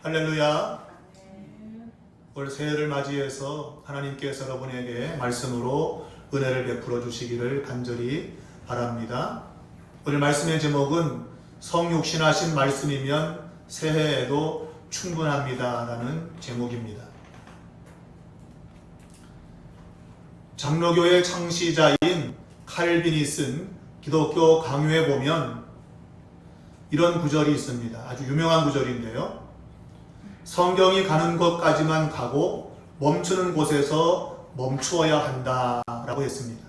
할렐루야. 올 새해를 맞이해서 하나님께서 여러분에게 말씀으로 은혜를 베풀어 주시기를 간절히 바랍니다. 오늘 말씀의 제목은 성육신하신 말씀이면 새해에도 충분합니다 라는 제목입니다. 장로교의 창시자인 칼빈이 쓴 기독교 강요에 보면 이런 구절이 있습니다. 아주 유명한 구절인데요. 성경이 가는 곳까지만 가고 멈추는 곳에서 멈추어야 한다라고 했습니다.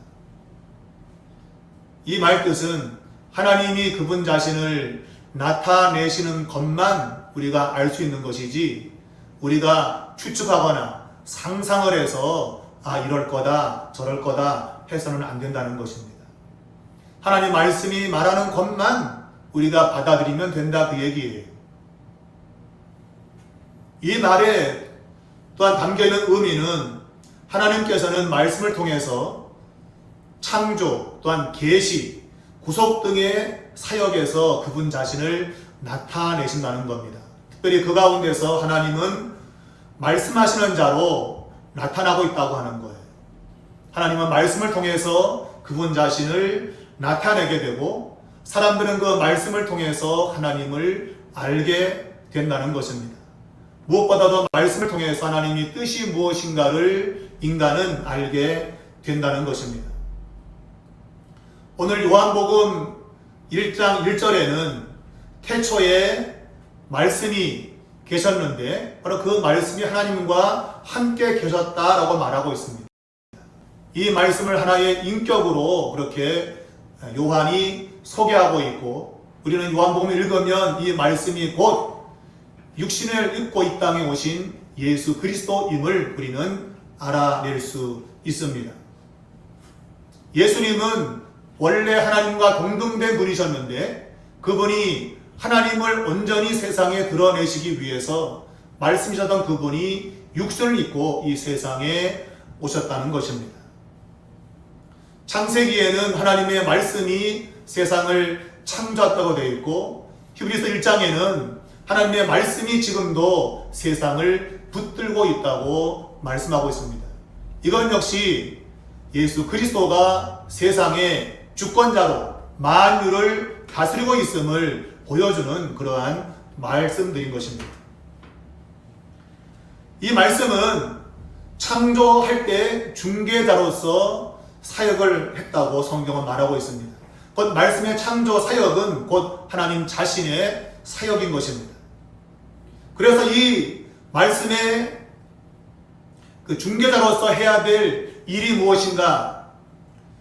이 말뜻은 하나님이 그분 자신을 나타내시는 것만 우리가 알 수 있는 것이지 우리가 추측하거나 상상을 해서 이럴 거다 저럴 거다 해서는 안 된다는 것입니다. 하나님 말씀이 말하는 것만 우리가 받아들이면 된다 그 얘기예요. 이 말에 또한 담겨있는 의미는 하나님께서는 말씀을 통해서 창조 또한 계시, 구속 등의 사역에서 그분 자신을 나타내신다는 겁니다. 특별히 그 가운데서 하나님은 말씀하시는 자로 나타나고 있다고 하는 거예요. 하나님은 말씀을 통해서 그분 자신을 나타내게 되고 사람들은 그 말씀을 통해서 하나님을 알게 된다는 것입니다. 무엇보다도 말씀을 통해서 하나님이 뜻이 무엇인가를 인간은 알게 된다는 것입니다. 오늘 요한복음 1장 1절에는 태초에 말씀이 계셨는데 바로 그 말씀이 하나님과 함께 계셨다라고 말하고 있습니다. 이 말씀을 하나의 인격으로 그렇게 요한이 소개하고 있고 우리는 요한복음을 읽으면 이 말씀이 곧 육신을 입고 이 땅에 오신 예수 그리스도임을 우리는 알아낼 수 있습니다. 예수님은 원래 하나님과 동등된 분이셨는데 그분이 하나님을 온전히 세상에 드러내시기 위해서 말씀이셨던 그분이 육신을 입고 이 세상에 오셨다는 것입니다. 창세기에는 하나님의 말씀이 세상을 창조했다고 되어 있고 히브리서 1장에는 하나님의 말씀이 지금도 세상을 붙들고 있다고 말씀하고 있습니다. 이건 역시 예수 그리스도가 세상의 주권자로 만유를 다스리고 있음을 보여주는 그러한 말씀들인 것입니다. 이 말씀은 창조할 때 중개자로서 사역을 했다고 성경은 말하고 있습니다. 곧 말씀의 창조 사역은 곧 하나님 자신의 사역인 것입니다. 그래서 이 말씀의 그 중개자로서 해야 될 일이 무엇인가?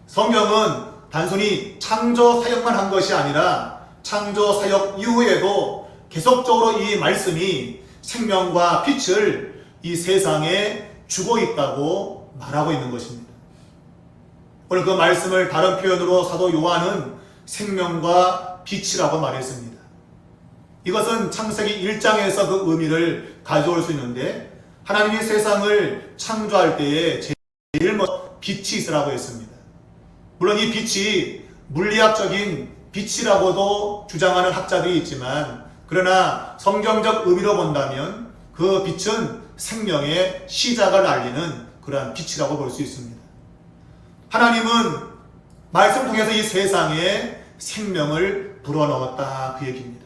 성경은 단순히 창조 사역만 한 것이 아니라 창조 사역 이후에도 계속적으로 이 말씀이 생명과 빛을 이 세상에 주고 있다고 말하고 있는 것입니다. 오늘 그 말씀을 다른 표현으로 사도 요한은 생명과 빛이라고 말했습니다. 이것은 창세기 1장에서 그 의미를 가져올 수 있는데 하나님이 세상을 창조할 때에 제일 먼저 빛이 있으라고 했습니다. 물론 이 빛이 물리학적인 빛이라고도 주장하는 학자들이 있지만 그러나 성경적 의미로 본다면 그 빛은 생명의 시작을 알리는 그러한 빛이라고 볼 수 있습니다. 하나님은 말씀을 통해서 이 세상에 생명을 불어넣었다 그 얘기입니다.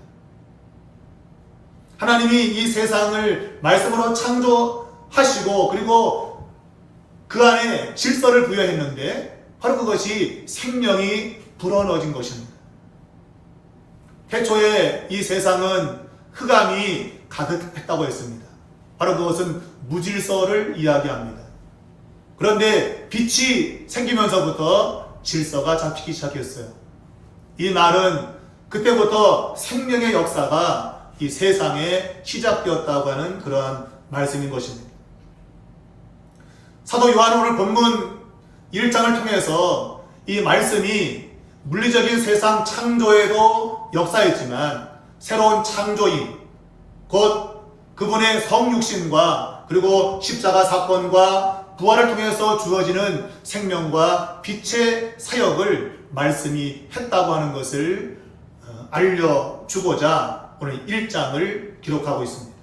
하나님이 이 세상을 말씀으로 창조하시고 그리고 그 안에 질서를 부여했는데 바로 그것이 생명이 불어넣어진 것입니다. 태초에 이 세상은 흑암이 가득했다고 했습니다. 바로 그것은 무질서를 이야기합니다. 그런데 빛이 생기면서부터 질서가 잡히기 시작했어요. 이 말은 그때부터 생명의 역사가 이 세상에 시작되었다고 하는 그러한 말씀인 것입니다. 사도 요한은 오늘 본문 1장을 통해서 이 말씀이 물리적인 세상 창조에도 역사했지만 새로운 창조인 곧 그분의 성육신과 그리고 십자가 사건과 부활을 통해서 주어지는 생명과 빛의 사역을 말씀이 했다고 하는 것을 알려주고자 오늘 1장을 기록하고 있습니다.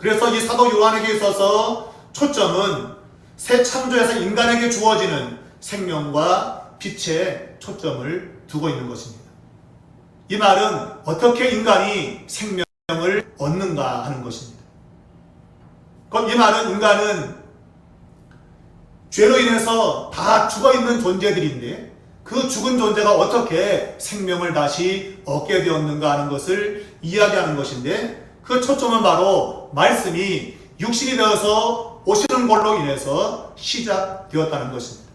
그래서 이 사도 요한에게 있어서 초점은 새 창조에서 인간에게 주어지는 생명과 빛에 초점을 두고 있는 것입니다. 이 말은 어떻게 인간이 생명을 얻는가 하는 것입니다. 이 말은 인간은 죄로 인해서 다 죽어있는 존재들인데 그 죽은 존재가 어떻게 생명을 다시 얻게 되었는가 하는 것을 이야기하는 것인데, 그 초점은 바로 말씀이 육신이 되어서 오시는 걸로 인해서 시작되었다는 것입니다.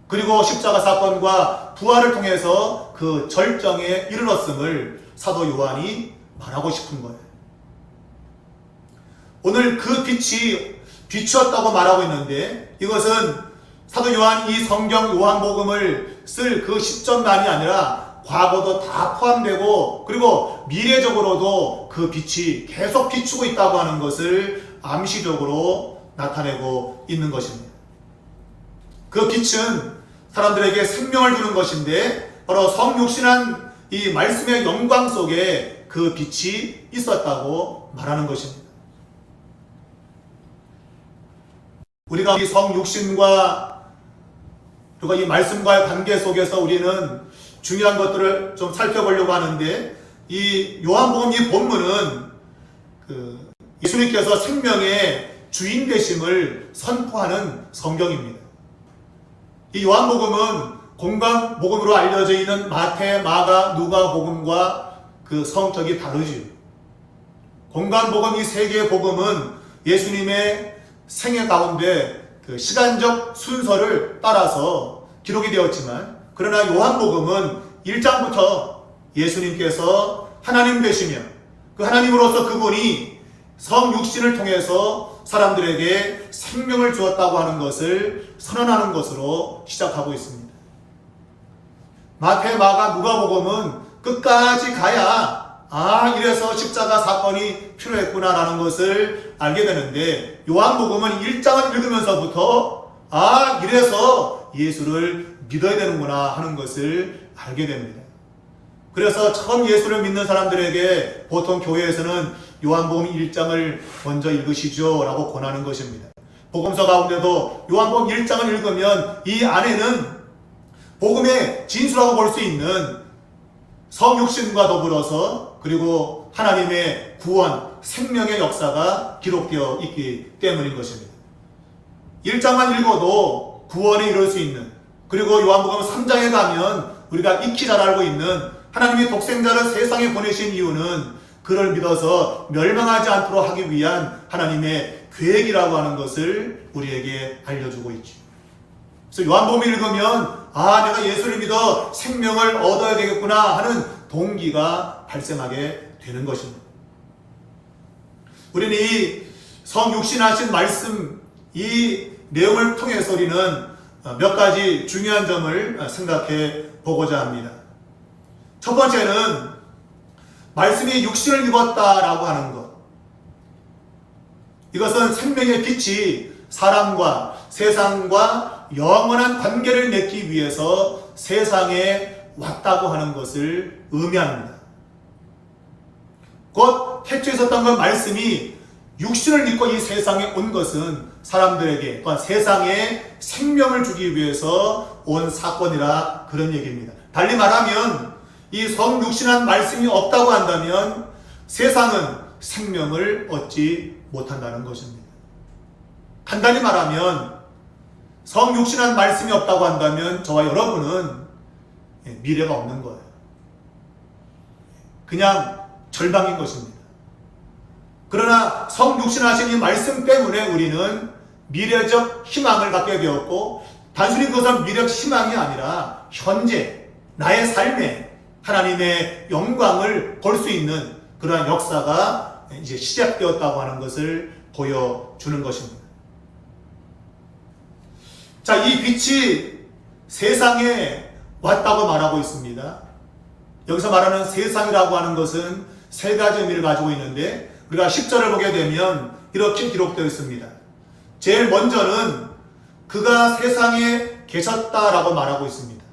그리고 십자가 사건과 부활을 통해서 그 절정에 이르렀음을 사도 요한이 말하고 싶은 거예요. 오늘 그 빛이 빛이었다고 말하고 있는데, 이것은 사도 요한이 이 성경 요한복음을 쓸 그 시점만이 아니라 과거도 다 포함되고, 그리고 미래적으로도 그 빛이 계속 비추고 있다고 하는 것을 암시적으로 나타내고 있는 것입니다. 그 빛은 사람들에게 생명을 주는 것인데, 바로 성육신한 이 말씀의 영광 속에 그 빛이 있었다고 말하는 것입니다. 우리가 이 성육신과 그리고 이 말씀과의 관계 속에서 우리는 중요한 것들을 좀 살펴보려고 하는데, 이 요한복음 이 본문은 예수님께서 생명의 주인 되심을 선포하는 성경입니다. 이 요한복음은 공관복음으로 알려져 있는 마태, 마가, 누가복음과 그 성격이 다르지요. 공관복음 이 세 개의 복음은 예수님의 생애 가운데 그 시간적 순서를 따라서 기록이 되었지만, 그러나 요한복음은 1장부터 예수님께서 하나님 되시며 그 하나님으로서 그분이 성육신을 통해서 사람들에게 생명을 주었다고 하는 것을 선언하는 것으로 시작하고 있습니다. 마태, 마가, 누가복음은 끝까지 가야 이래서 십자가 사건이 필요했구나라는 것을 알게 되는데, 요한복음은 1장을 읽으면서부터 이래서 예수를 믿어야 되는구나 하는 것을 알게 됩니다. 그래서 처음 예수를 믿는 사람들에게 보통 교회에서는 요한복음 1장을 먼저 읽으시죠 라고 권하는 것입니다. 복음서 가운데도 요한복음 1장을 읽으면 이 안에는 복음의 진수라고 볼 수 있는 성육신과 더불어서 그리고 하나님의 구원, 생명의 역사가 기록되어 있기 때문인 것입니다. 1장만 읽어도 구원에 이룰 수 있는, 그리고 요한복음 3장에 가면 우리가 익히 잘 알고 있는 하나님이 독생자를 세상에 보내신 이유는 그를 믿어서 멸망하지 않도록 하기 위한 하나님의 계획이라고 하는 것을 우리에게 알려주고 있죠. 그래서 요한복음 읽으면 내가 예수를 믿어 생명을 얻어야 되겠구나 하는 동기가 발생하게 되는 것입니다. 우리는 이 성육신하신 말씀 이 내용을 통해서 우리는 몇 가지 중요한 점을 생각해 보고자 합니다. 첫 번째는 말씀이 육신을 입었다라고 하는 것. 이것은 생명의 빛이 사람과 세상과 영원한 관계를 맺기 위해서 세상에 왔다고 하는 것을 의미합니다. 곧 태초에 있었던 그 말씀이 육신을 입고 이 세상에 온 것은 사람들에게 또한 세상에 생명을 주기 위해서 온 사건이라 그런 얘기입니다. 달리 말하면 이 성육신한 말씀이 없다고 한다면 세상은 생명을 얻지 못한다는 것입니다. 간단히 말하면 성육신한 말씀이 없다고 한다면 저와 여러분은 미래가 없는 거예요. 그냥 절망인 것입니다. 그러나 성육신하신 이 말씀 때문에 우리는 미래적 희망을 갖게 되었고, 단순히 그것은 미래적 희망이 아니라 현재 나의 삶에 하나님의 영광을 볼 수 있는 그러한 역사가 이제 시작되었다고 하는 것을 보여주는 것입니다. 자, 이 빛이 세상에 왔다고 말하고 있습니다. 여기서 말하는 세상이라고 하는 것은 세 가지 의미를 가지고 있는데, 우리가 10절을 보게 되면 이렇게 기록되어 있습니다. 제일 먼저는 그가 세상에 계셨다라고 말하고 있습니다.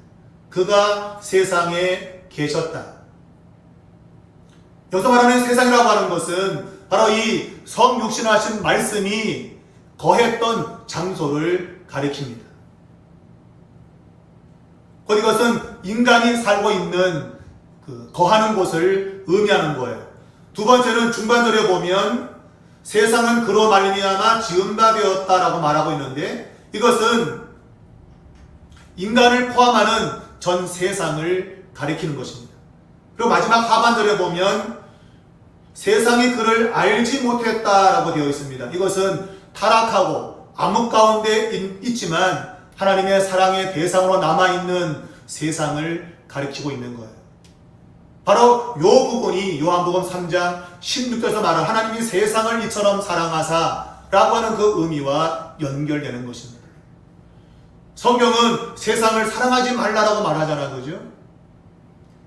그가 세상에 계셨다. 여기서 말하는 세상이라고 하는 것은 바로 이 성육신하신 말씀이 거했던 장소를 가리킵니다. 곧 이것은 인간이 살고 있는 거하는 곳을 의미하는 거예요. 두 번째는 중반절에 보면 세상은 그로 말미암아 지은 바 되었다라고 말하고 있는데, 이것은 인간을 포함하는 전 세상을 가리키는 것입니다. 그리고 마지막 하반절에 보면 세상이 그를 알지 못했다라고 되어 있습니다. 이것은 타락하고 암흑 가운데 있지만 하나님의 사랑의 대상으로 남아있는 세상을 가리키고 있는 거예요. 바로 이 부분이 요한복음 3장 16절에서 말하는 하나님이 세상을 이처럼 사랑하사 라고 하는 그 의미와 연결되는 것입니다. 성경은 세상을 사랑하지 말라라고 말하잖아요. 그죠?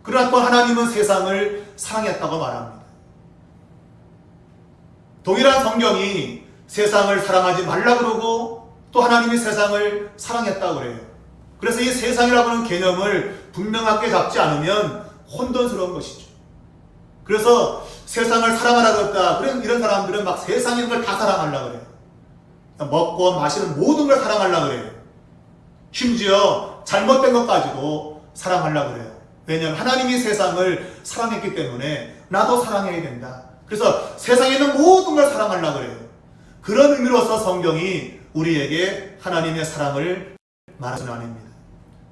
그러나 또 하나님은 세상을 사랑했다고 말합니다. 동일한 성경이 세상을 사랑하지 말라 그러고 또 하나님이 세상을 사랑했다고 그래요. 그래서 이 세상이라고 하는 개념을 분명하게 잡지 않으면 혼돈스러운 것이죠. 그래서 세상을 사랑하라 그랬다. 이런 사람들은 막 세상인 걸 다 사랑하려고 그래요. 먹고 마시는 모든 걸 사랑하려고 그래요. 심지어 잘못된 것까지도 사랑하려고 그래요. 왜냐하면 하나님이 세상을 사랑했기 때문에 나도 사랑해야 된다. 그래서 세상에 있는 모든 걸 사랑하려고 그래요. 그런 의미로서 성경이 우리에게 하나님의 사랑을 말하는 아닙니다.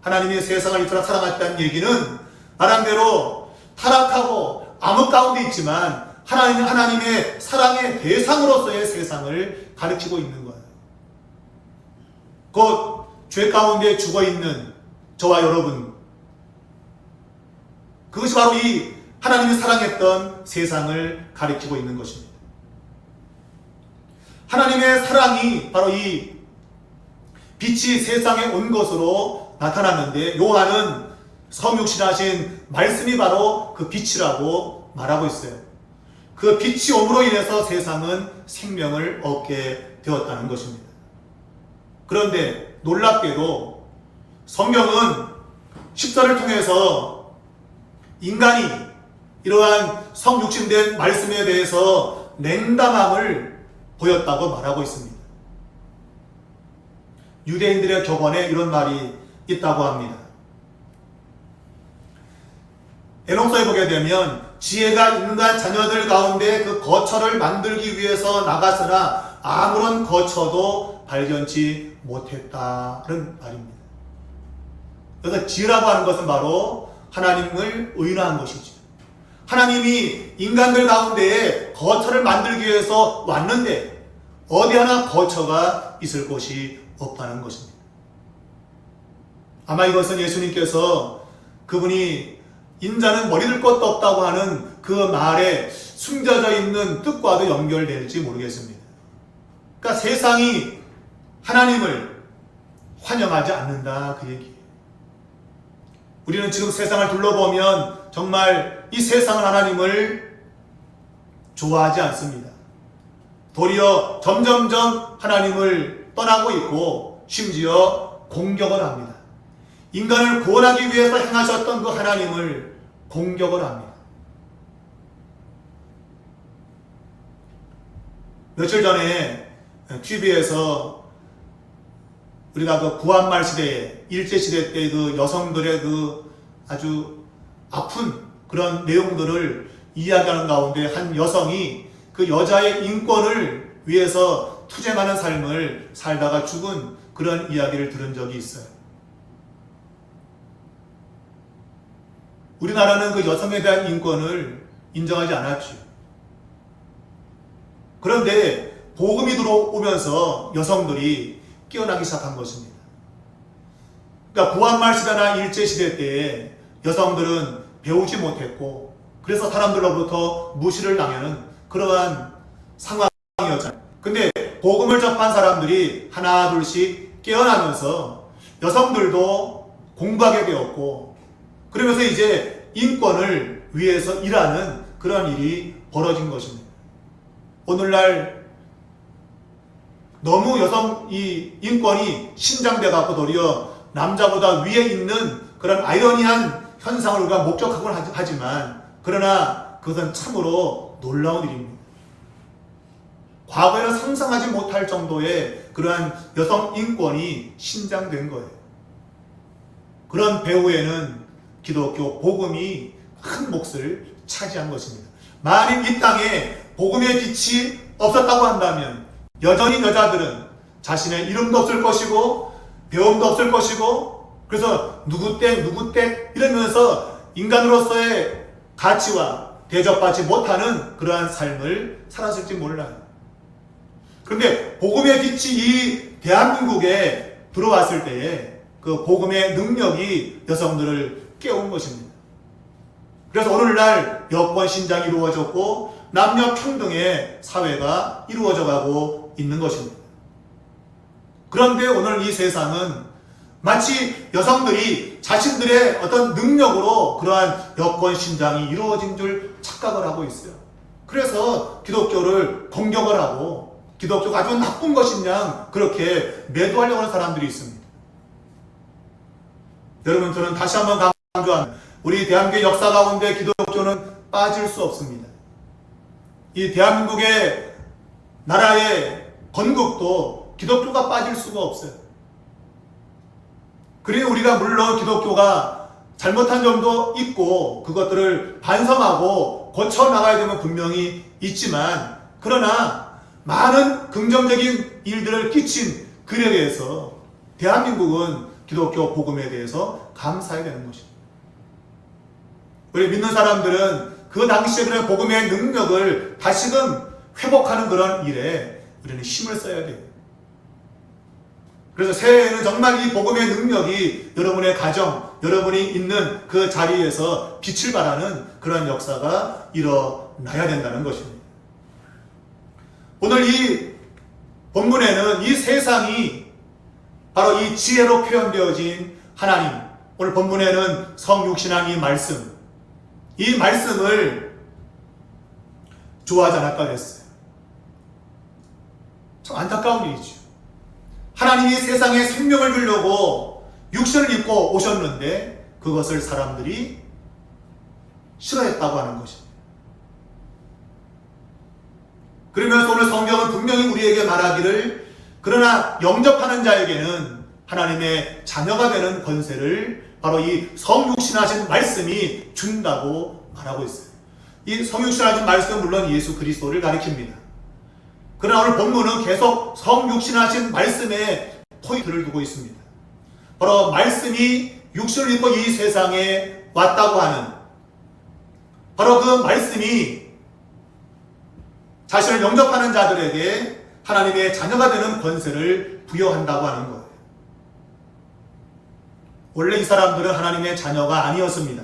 하나님이 세상을 이토록 사랑했다는 얘기는 말한 대로 타락하고 암흑 가운데 있지만 하나님의 사랑의 대상으로서의 세상을 가르치고 있는 거예요. 곧 죄 가운데 죽어있는 저와 여러분, 그것이 바로 이 하나님이 사랑했던 세상을 가리키고 있는 것입니다. 하나님의 사랑이 바로 이 빛이 세상에 온 것으로 나타났는데, 요한은 성육신하신 말씀이 바로 그 빛이라고 말하고 있어요. 그 빛이 옴으로 인해서 세상은 생명을 얻게 되었다는 것입니다. 그런데 놀랍게도 성경은 십자를 통해서 인간이 이러한 성육신된 말씀에 대해서 냉담함을 보였다고 말하고 있습니다. 유대인들의 격언에 이런 말이 있다고 합니다. 에녹서에 보게 되면 지혜가 인간 자녀들 가운데 그 거처를 만들기 위해서 나갔으나 아무런 거처도 발견치 못했다는 말입니다. 그래서 지혜라고 하는 것은 바로 하나님을 의인화한 것이죠. 하나님이 인간들 가운데에 거처를 만들기 위해서 왔는데 어디 하나 거처가 있을 곳이 없다는 것입니다. 아마 이것은 예수님께서 그분이 인자는 머리 들 것도 없다고 하는 그 말에 숨겨져 있는 뜻과도 연결될지 모르겠습니다. 그러니까 세상이 하나님을 환영하지 않는다, 그 얘기예요. 우리는 지금 세상을 둘러보면 정말 이 세상은 하나님을 좋아하지 않습니다. 도리어 점점점 하나님을 떠나고 있고 심지어 공격을 합니다. 인간을 구원하기 위해서 행하셨던 그 하나님을 공격을 합니다. 며칠 전에 TV에서 우리가 그 구한말 시대에, 일제시대 때 그 여성들의 그 아주 아픈 그런 내용들을 이야기하는 가운데 한 여성이 그 여자의 인권을 위해서 투쟁하는 삶을 살다가 죽은 그런 이야기를 들은 적이 있어요. 우리나라는 그 여성에 대한 인권을 인정하지 않았죠. 그런데 복음이 들어오면서 여성들이 깨어나기 시작한 것입니다. 그러니까 구한말 시대나 일제시대 때에 여성들은 배우지 못했고 그래서 사람들로부터 무시를 당하는 그러한 상황이었잖아요. 근데 복음을 접한 사람들이 하나 둘씩 깨어나면서 여성들도 공부하게 되었고 그러면서 이제 인권을 위해서 일하는 그런 일이 벌어진 것입니다. 오늘날 너무 여성 이 인권이 신장돼 갖고 도리어 남자보다 위에 있는 그런 아이러니한 현상을 우리가 목격하곤 하지만 그러나 그것은 참으로 놀라운 일입니다. 과거에는 상상하지 못할 정도의 그러한 여성 인권이 신장된 거예요. 그런 배후에는 기독교 복음이 큰 몫을 차지한 것입니다. 만일 이 땅에 복음의 빛이 없었다고 한다면 여전히 여자들은 자신의 이름도 없을 것이고 배움도 없을 것이고, 그래서 누구 때 이러면서 인간으로서의 가치와 대접받지 못하는 그러한 삶을 살았을지 몰라요. 그런데 복음의 빛이 이 대한민국에 들어왔을 때에 그 복음의 능력이 여성들을 깨운 것입니다. 그래서 오늘날 여권 신장이 이루어졌고 남녀 평등의 사회가 이루어져 가고 있는 것입니다. 그런데 오늘 이 세상은 마치 여성들이 자신들의 어떤 능력으로 그러한 여권 신장이 이루어진 줄 착각을 하고 있어요. 그래서 기독교를 공격을 하고 기독교가 아주 나쁜 것이냐 그렇게 매도하려고 하는 사람들이 있습니다. 여러분, 저는 다시 한번 강조합니다. 우리 대한민국의 역사 가운데 기독교는 빠질 수 없습니다. 이 대한민국의 나라의 건국도 기독교가 빠질 수가 없어요. 그래서 우리가 물론 기독교가 잘못한 점도 있고 그것들을 반성하고 고쳐나가야 되면 분명히 있지만, 그러나 많은 긍정적인 일들을 끼친 그에 대해서 대한민국은 기독교 복음에 대해서 감사해야 되는 것입니다. 우리 믿는 사람들은 그 당시에 그런 복음의 능력을 다시금 회복하는 그런 일에 우리는 힘을 써야 돼요. 그래서 새해에는 정말 이 복음의 능력이 여러분의 가정, 여러분이 있는 그 자리에서 빛을 발하는 그런 역사가 일어나야 된다는 것입니다. 오늘 이 본문에는 이 세상이 바로 이 지혜로 표현되어진 하나님, 오늘 본문에는 성육신한 이 말씀을 좋아하지 않았다 그랬어요. 참 안타까운 일이죠. 하나님이 세상에 생명을 주려고 육신을 입고 오셨는데 그것을 사람들이 싫어했다고 하는 것입니다. 그러면서 오늘 성경은 분명히 우리에게 말하기를, 그러나 영접하는 자에게는 하나님의 자녀가 되는 권세를 바로 이 성육신하신 말씀이 준다고 말하고 있어요. 이 성육신하신 말씀은 물론 예수 그리스도를 가리킵니다. 그러나 오늘 본문은 계속 성육신하신 말씀에 포인트를 두고 있습니다. 바로 말씀이 육신을 입고 이 세상에 왔다고 하는, 바로 그 말씀이 자신을 영접하는 자들에게 하나님의 자녀가 되는 권세를 부여한다고 하는 거예요. 원래 이 사람들은 하나님의 자녀가 아니었습니다.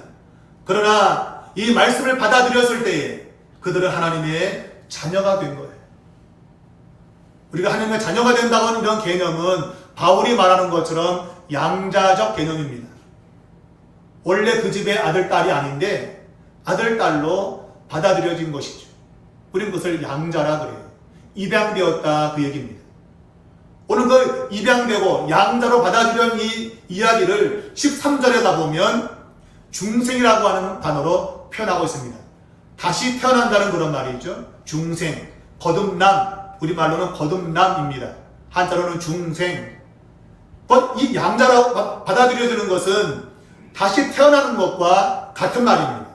그러나 이 말씀을 받아들였을 때에 그들은 하나님의 자녀가 된 거예요. 우리가 하나님의 자녀가 된다고 하는 이런 개념은 바울이 말하는 것처럼 양자적 개념입니다. 원래 그 집의 아들, 딸이 아닌데 아들, 딸로 받아들여진 것이죠. 우리는 그것을 양자라 그래요. 입양되었다, 그 얘기입니다. 오늘 그 입양되고 양자로 받아들인 이 이야기를 13절에 가보면 중생이라고 하는 단어로 표현하고 있습니다. 다시 태어난다는 그런 말이죠. 중생, 거듭남, 우리말로는 거듭남입니다. 한자로는 중생. 이 양자라고 받아들여지는 것은 다시 태어나는 것과 같은 말입니다.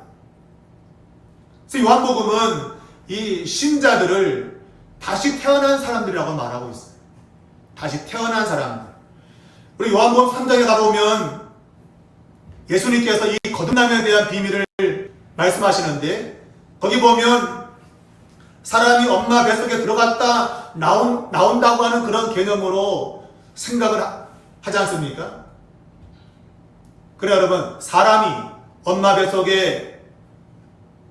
그래서 요한복음은 이 신자들을 다시 태어난 사람들이라고 말하고 있어요. 다시 태어난 사람들. 그리고 요한복음 3장에 가보면 예수님께서 이 거듭남에 대한 비밀을 말씀하시는데, 거기 보면 사람이 엄마 뱃속에 들어갔다 나온다고 하는 그런 개념으로 생각을 하지 않습니까? 그래 여러분, 사람이 엄마 뱃속에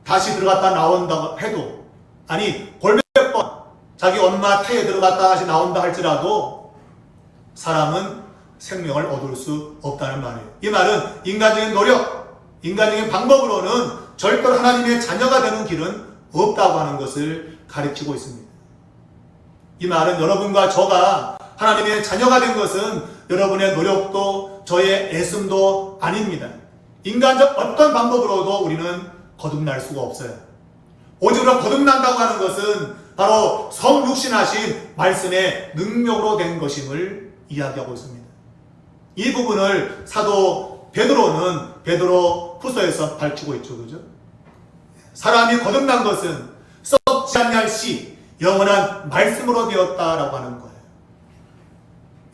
다시 들어갔다 나온다고 해도, 아니 골몇 번 자기 엄마 태에 들어갔다 다시 나온다 할지라도 사람은 생명을 얻을 수 없다는 말이에요. 이 말은 인간적인 노력, 인간적인 방법으로는 절대로 하나님의 자녀가 되는 길은 없다고 하는 것을 가르치고 있습니다. 이 말은 여러분과 저가 하나님의 자녀가 된 것은 여러분의 노력도 저의 애씀도 아닙니다. 인간적 어떤 방법으로도 우리는 거듭날 수가 없어요. 오직 우리가 거듭난다고 하는 것은 바로 성육신하신 말씀의 능력으로 된 것임을 이야기하고 있습니다. 이 부분을 사도 베드로는 베드로 후서에서 밝히고 있죠. 그죠? 사람이 거듭난 것은 썩지 아니할 씨 영원한 말씀으로 되었다라고 하는 거예요.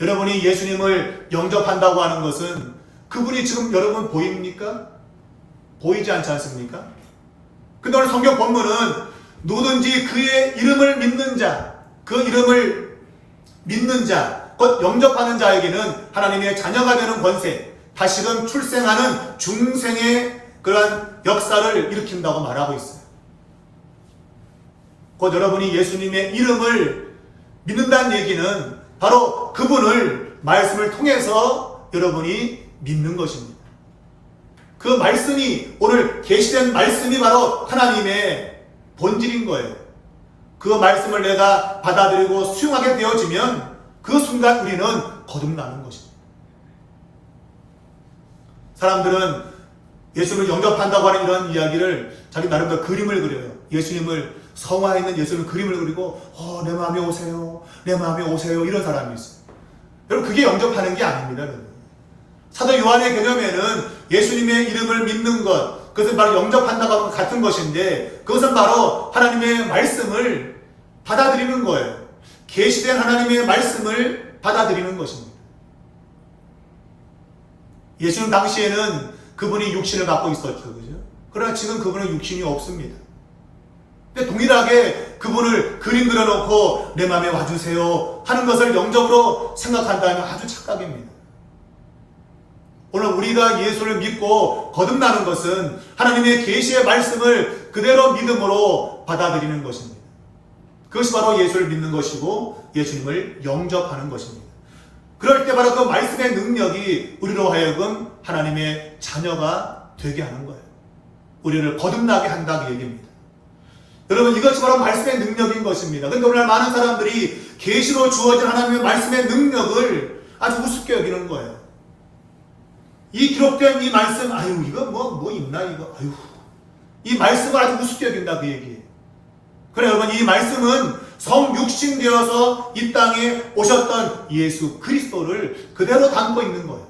여러분이 예수님을 영접한다고 하는 것은 그분이 지금 여러분 보입니까? 보이지 않지 않습니까? 근데 오늘 성경 본문은 누구든지 그의 이름을 믿는 자, 그 이름을 믿는 자, 곧 영접하는 자에게는 하나님의 자녀가 되는 권세, 다시금 출생하는 중생의 그러한 역사를 일으킨다고 말하고 있어요. 곧 여러분이 예수님의 이름을 믿는다는 얘기는 바로 그분을 말씀을 통해서 여러분이 믿는 것입니다. 그 말씀이 오늘 계시된 말씀이 바로 하나님의 본질인 거예요. 그 말씀을 내가 받아들이고 수용하게 되어지면 그 순간 우리는 거듭나는 것입니다. 사람들은 예수님을 영접한다고 하는 이런 이야기를 자기 나름대로 그림을 그려요. 예수님을 성화에 있는 예수님을 그림을 그리고 내 마음에 오세요. 내 마음에 오세요. 이런 사람이 있어요. 여러분 그게 영접하는 게 아닙니다. 여러분. 사도 요한의 개념에는 예수님의 이름을 믿는 것, 그것은 바로 영접한다고 하는 것 같은 것인데 그것은 바로 하나님의 말씀을 받아들이는 거예요. 계시된 하나님의 말씀을 받아들이는 것입니다. 예수님 당시에는 그분이 육신을 갖고 있었죠. 그죠? 그러나 지금 그분은 육신이 없습니다. 근데 동일하게 그분을 그림 그려놓고 내 마음에 와주세요 하는 것을 영접으로 생각한다면 아주 착각입니다. 오늘 우리가 예수를 믿고 거듭나는 것은 하나님의 계시의 말씀을 그대로 믿음으로 받아들이는 것입니다. 그것이 바로 예수를 믿는 것이고 예수님을 영접하는 것입니다. 그럴 때 바로 그 말씀의 능력이 우리로 하여금 하나님의 자녀가 되게 하는 거예요. 우리를 거듭나게 한다는 얘기입니다. 여러분 이것이 바로 말씀의 능력인 것입니다. 그런데 오늘날 많은 사람들이 계시로 주어진 하나님의 말씀의 능력을 아주 우습게 여기는 거예요. 이 기록된 이 말씀, 이거 뭐 있나, 이거, 이 말씀을 아주 우습게 여긴다, 그 얘기예요. 그래, 여러분, 이 말씀은 성육신 되어서 이 땅에 오셨던 예수 그리스도를 그대로 담고 있는 거예요.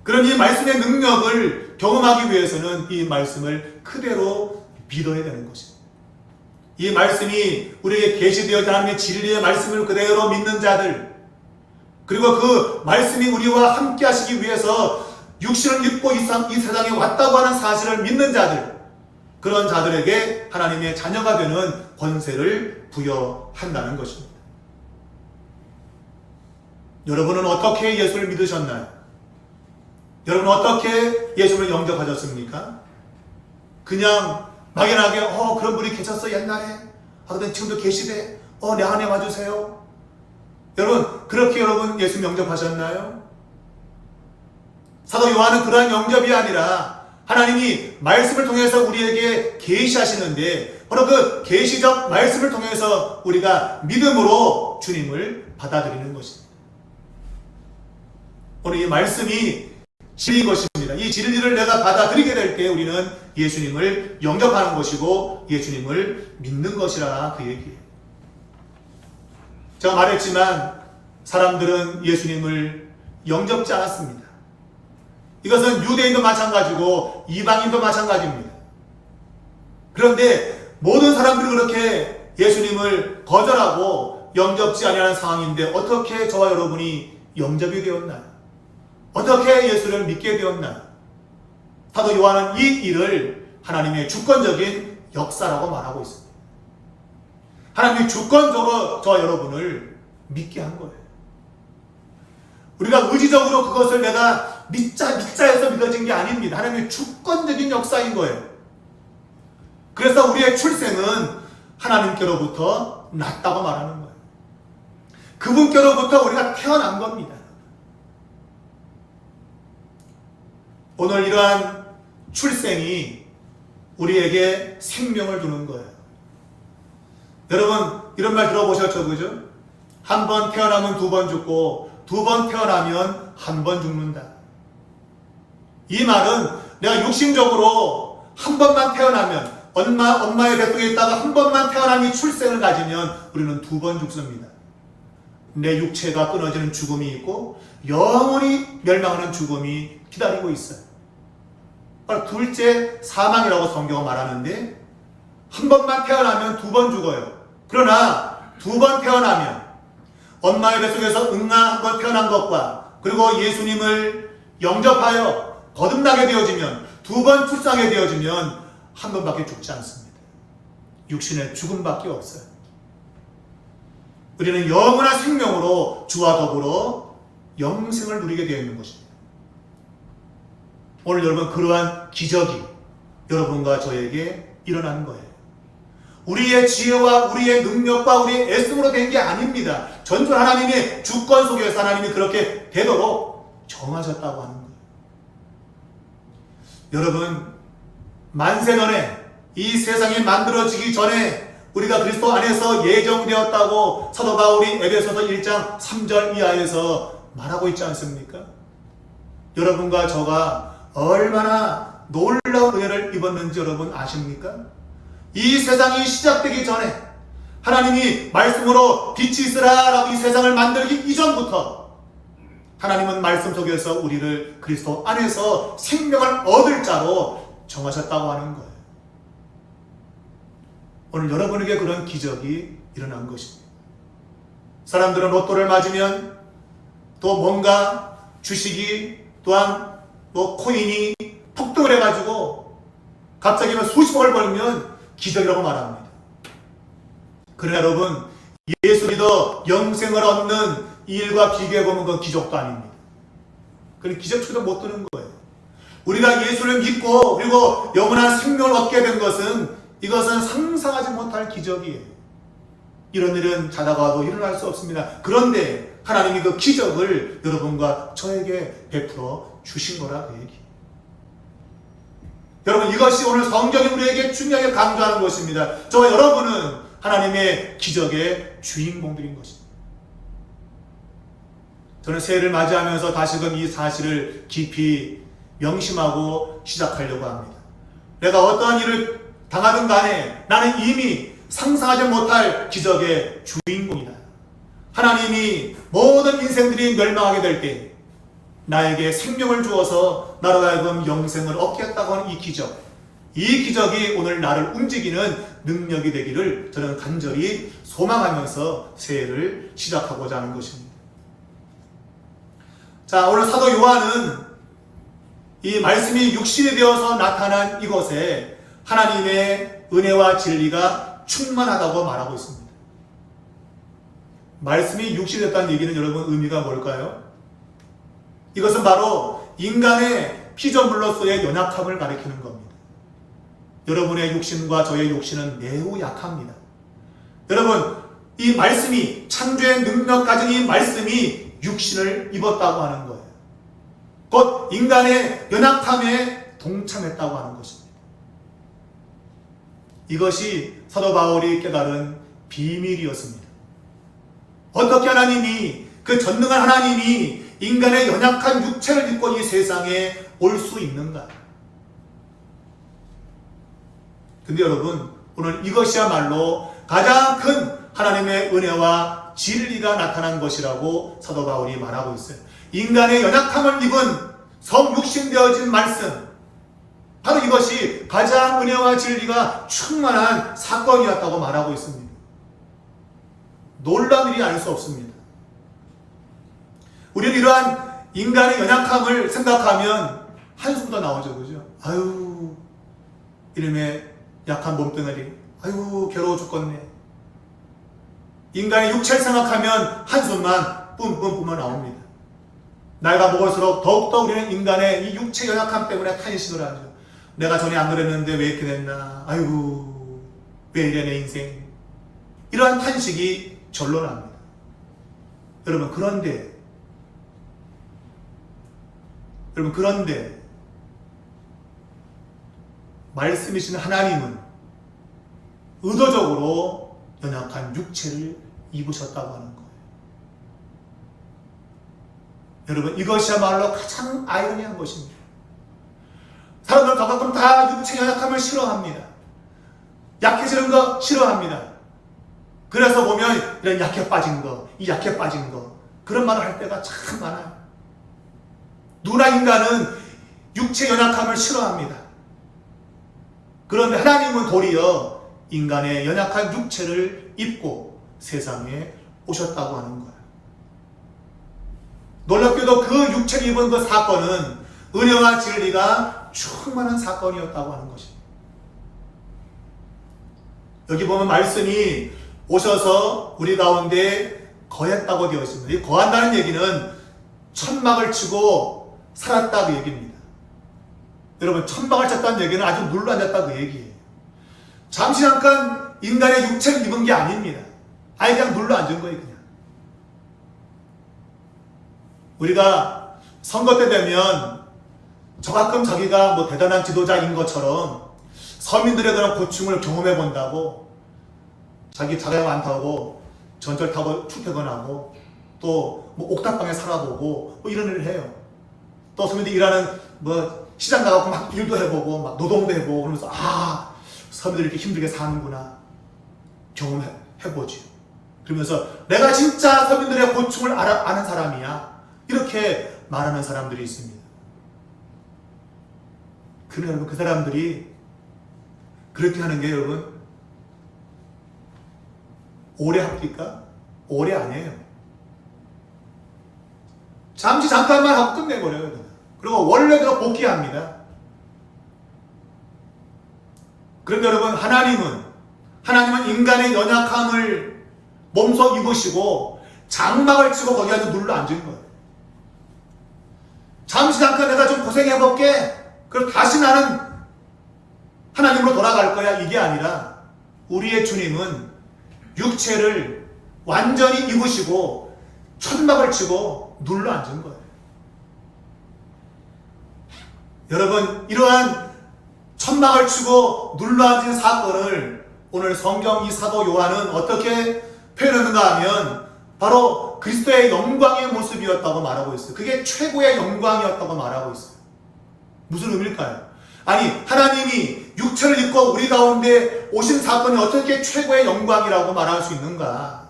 그런 이 말씀의 능력을 경험하기 위해서는 이 말씀을 그대로 믿어야 되는 것입니다. 이 말씀이 우리에게 계시되어진 하나님의 진리의 말씀을 그대로 믿는 자들, 그리고 그 말씀이 우리와 함께 하시기 위해서 육신을 입고 이 세상에 왔다고 하는 사실을 믿는 자들, 그런 자들에게 하나님의 자녀가 되는 권세를 부여한다는 것입니다. 여러분은 어떻게 예수를 믿으셨나요? 여러분은 어떻게 예수를 영접하셨습니까? 그냥 막연하게 그런 분이 계셨어 옛날에, 근데 지금도 계시대, 내 안에 와주세요. 여러분 그렇게 여러분 예수 영접하셨나요? 사도 요한은 그러한 영접이 아니라 하나님이 말씀을 통해서 우리에게 계시하시는데 바로 그 계시적 말씀을 통해서 우리가 믿음으로 주님을 받아들이는 것입니다. 오늘 이 말씀이 진리인 것입니다. 이 진리를 내가 받아들이게 될 때 우리는 예수님을 영접하는 것이고 예수님을 믿는 것이라 그 얘기예요. 제가 말했지만 사람들은 예수님을 영접지 않았습니다. 이것은 유대인도 마찬가지고 이방인도 마찬가지입니다. 그런데 모든 사람들이 그렇게 예수님을 거절하고 영접지 아니하는 상황인데 어떻게 저와 여러분이 영접이 되었나요? 어떻게 예수를 믿게 되었나요? 사도 요한은 이 일을 하나님의 주권적인 역사라고 말하고 있습니다. 하나님이 주권적으로 저와 여러분을 믿게 한 거예요. 우리가 의지적으로 그것을 내가 믿자 해서 믿어진 게 아닙니다. 하나님의 주권적인 역사인 거예요. 그래서 우리의 출생은 하나님께로부터 났다고 말하는 거예요. 그분께로부터 우리가 태어난 겁니다. 오늘 이러한 출생이 우리에게 생명을 주는 거예요. 여러분 이런 말 들어보셨죠? 그죠? 한 번 태어나면 두 번 죽고 두 번 태어나면 한 번 죽는다. 이 말은 내가 육신적으로 한 번만 태어나면 엄마의 뱃속에 있다가 한 번만 태어난 이 출생을 가지면 우리는 2번 죽습니다. 내 육체가 끊어지는 죽음이 있고 영원히 멸망하는 죽음이 기다리고 있어요. 바로 둘째 사망이라고 성경은 말하는데, 한 번만 태어나면 2번 죽어요. 그러나 2번 태어나면 엄마의 뱃속에서 응아 한 번 태어난 것과 그리고 예수님을 영접하여 거듭나게 되어지면 2번 출산하게 되어지면 한 번밖에 죽지 않습니다. 육신의 죽음밖에 없어요. 우리는 영원한 생명으로 주와 더불어 영생을 누리게 되어 있는 것입니다. 오늘 여러분, 그러한 기적이 여러분과 저에게 일어나는 거예요. 우리의 지혜와 우리의 능력과 우리의 애씀으로 된 게 아닙니다. 전주 하나님의 주권 속에서 하나님이 그렇게 되도록 정하셨다고 하는 거예요. 여러분, 만세 전에, 이 세상이 만들어지기 전에 우리가 그리스도 안에서 예정되었다고 사도 바울이 에베소서 1장 3절 이하에서 말하고 있지 않습니까? 여러분과 저가 얼마나 놀라운 은혜를 입었는지 여러분 아십니까? 이 세상이 시작되기 전에 하나님이 말씀으로 빛이 있으라 라고 이 세상을 만들기 이전부터 하나님은 말씀 속에서 우리를 그리스도 안에서 생명을 얻을 자로 정하셨다고 하는 거예요. 오늘 여러분에게 그런 기적이 일어난 것입니다. 사람들은 로또를 맞으면 또 뭔가 주식이 또한 뭐 코인이 폭등을 해가지고 갑자기 수십억을 벌면 기적이라고 말합니다. 그러나 여러분, 예수 믿어 영생을 얻는 이 일과 비교해보면 그건 기적도 아닙니다. 그건 기적처럼 못 드는 거예요. 우리가 예수를 믿고 그리고 영원한 생명을 얻게 된 것은, 이것은 상상하지 못할 기적이에요. 이런 일은 자다가도 일어날 수 없습니다. 그런데 하나님이 그 기적을 여러분과 저에게 베풀어 주신 거라 그 얘기. 여러분, 이것이 오늘 성경이 우리에게 중요하게 강조하는 것입니다. 저와 여러분은 하나님의 기적의 주인공들인 것입니다. 저는 새해를 맞이하면서 다시금 이 사실을 깊이 명심하고 시작하려고 합니다. 내가 어떠한 일을 당하든 간에 나는 이미 상상하지 못할 기적의 주인공이다. 하나님이 모든 인생들이 멸망하게 될 때 나에게 생명을 주어서 나로 하여금 영생을 얻게 했다고 하는 이 기적이 오늘 나를 움직이는 능력이 되기를 저는 간절히 소망하면서 새해를 시작하고자 하는 것입니다. 자, 오늘 사도 요한은 이 말씀이 육신이 되어서 나타난 이곳에 하나님의 은혜와 진리가 충만하다고 말하고 있습니다. 말씀이 육신이 됐다는 얘기는 여러분 의미가 뭘까요? 이것은 바로 인간의 피조물로서의 연약함을 가리키는 겁니다. 여러분의 육신과 저의 육신은 매우 약합니다. 여러분, 이 말씀이, 창조의 능력 가진 이 말씀이 육신을 입었다고 하는 거예요. 곧 인간의 연약함에 동참했다고 하는 것입니다. 이것이 사도 바울이 깨달은 비밀이었습니다. 어떻게 하나님이, 그 전능한 하나님이 인간의 연약한 육체를 입고 이 세상에 올 수 있는가? 근데 여러분, 오늘 이것이야말로 가장 큰 하나님의 은혜와 진리가 나타난 것이라고 사도 바울이 말하고 있어요. 인간의 연약함을 입은 성육신되어진 말씀, 바로 이것이 가장 은혜와 진리가 충만한 사건이었다고 말하고 있습니다. 놀라운 일이 아닐 수 없습니다. 우리는 이러한 인간의 연약함을 생각하면 한숨도 나오죠, 그죠? 아유, 이름에 약한 몸뚱아리, 아유, 괴로워 죽겠네. 인간의 육체를 생각하면 한숨만 뿜뿜 나옵니다. 나이가 먹을수록 더욱더 우리는 인간의 이 육체 연약함 때문에 탄식을 하죠. 내가 전에 안 그랬는데 왜 이렇게 됐나? 아이고, 왜 이래 내 인생. 이러한 탄식이 절로 납니다. 여러분, 그런데 말씀이신 하나님은 의도적으로 연약한 육체를 입으셨다고 하는 거예요. 여러분, 이것이야말로 가장 아이러니한 것입니다. 사람들 가끔 다 육체 연약함을 싫어합니다. 약해지는 거 싫어합니다. 그래서 보면 이런 약해 빠진 거, 이 약해 빠진 거 그런 말을 할 때가 참 많아요. 누구나 인간은 육체 연약함을 싫어합니다. 그런데 하나님은 도리어 인간의 연약한 육체를 입고 세상에 오셨다고 하는 거예요. 놀랍게도 그 육체를 입은 그 사건은 은혜와 진리가 충만한 사건이었다고 하는 것입니다. 여기 보면 말씀이 오셔서 우리 가운데 거했다고 되어 있습니다. 이 거한다는 얘기는 천막을 치고 살았다 그 얘기입니다. 여러분, 천막을 쳤다는 얘기는 아주 눌러 앉았다 그 얘기예요. 잠시 잠깐 인간의 육체를 입은 게 아닙니다. 아예 그냥 눌러 앉은 거예요, 그냥. 우리가 선거 때 되면 저가끔 자기가 뭐 대단한 지도자인 것처럼 서민들의 그런 고충을 경험해 본다고 자기 자가가 많다고 전철 타고 출퇴근하고 또 뭐 옥탑방에 살아보고 뭐 이런 일을 해요. 또 서민들이 일하는 뭐 시장 나가고 막 일도 해보고 막 노동도 해보고 그러면서 아, 서민들이 이렇게 힘들게 사는구나 경험해보지. 그러면서 내가 진짜 서민들의 고충을 아는 사람이야, 이렇게 말하는 사람들이 있습니다. 그러면 여러분, 그 사람들이 그렇게 하는 게 여러분 오래 합니까? 오래 아니에요. 잠시 잠깐만 하고 끝내버려요. 그리고 원래대로 복귀합니다. 그런데 여러분, 하나님은 인간의 연약함을 몸소 입으시고 장막을 치고 거기 아주 눌러 앉은 거예요. 잠시 잠깐 내가 좀 고생해볼게. 그리고 다시 나는 하나님으로 돌아갈 거야, 이게 아니라 우리의 주님은 육체를 완전히 입으시고 천막을 치고 눌러 앉은 거예요. 여러분, 이러한 천막을 치고 눌러 앉은 사건을 오늘 성경 이 사도 요한은 어떻게 표현하는가 하면 바로 그리스도의 영광의 모습이었다고 말하고 있어요. 그게 최고의 영광이었다고 말하고 있어요. 무슨 의미일까요? 아니, 하나님이 육체를 입고 우리 가운데 오신 사건이 어떻게 최고의 영광이라고 말할 수 있는가?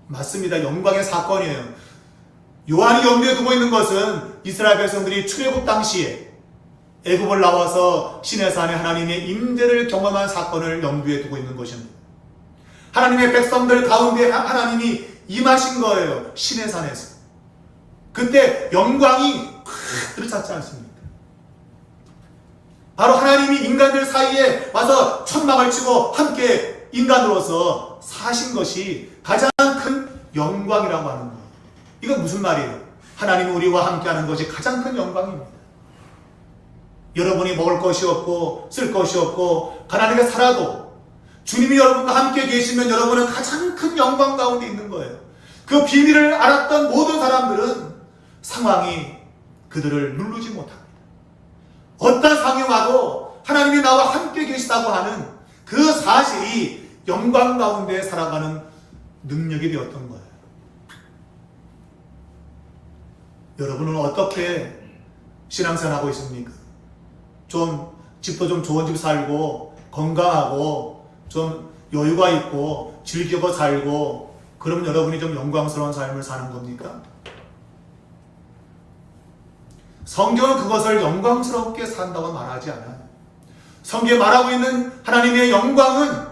맞습니다. 영광의 사건이에요. 요한이 염두에 두고 있는 것은 이스라엘 백성들이 출애굽 당시에 애굽을 나와서 시내산에 하나님의 임재를 경험한 사건을 염두에 두고 있는 것입니다. 하나님의 백성들 가운데 하나님이 임하신 거예요. 시내산에서. 그때 영광이 그렇지 않습니까? 바로 하나님이 인간들 사이에 와서 천막을 치고 함께 인간으로서 사신 것이 가장 큰 영광이라고 하는 거예요. 이건 무슨 말이에요? 하나님이 우리와 함께하는 것이 가장 큰 영광입니다. 여러분이 먹을 것이 없고 쓸 것이 없고 가난하게 살아도 주님이 여러분과 함께 계시면 여러분은 가장 큰 영광 가운데 있는 거예요. 그 비밀을 알았던 모든 사람들은 상황이 그들을 누르지 못합니다. 어떤 상황이 와도 하나님이 나와 함께 계시다고 하는 그 사실이 영광 가운데 살아가는 능력이 되었던 거예요. 여러분은 어떻게 신앙생활하고 있습니까? 집도 좀 좋은 집 살고 건강하고 좀 여유가 있고 즐기고 살고 그러면 여러분이 좀 영광스러운 삶을 사는 겁니까? 성경은 그것을 영광스럽게 산다고 말하지 않아요. 성경에 말하고 있는 하나님의 영광은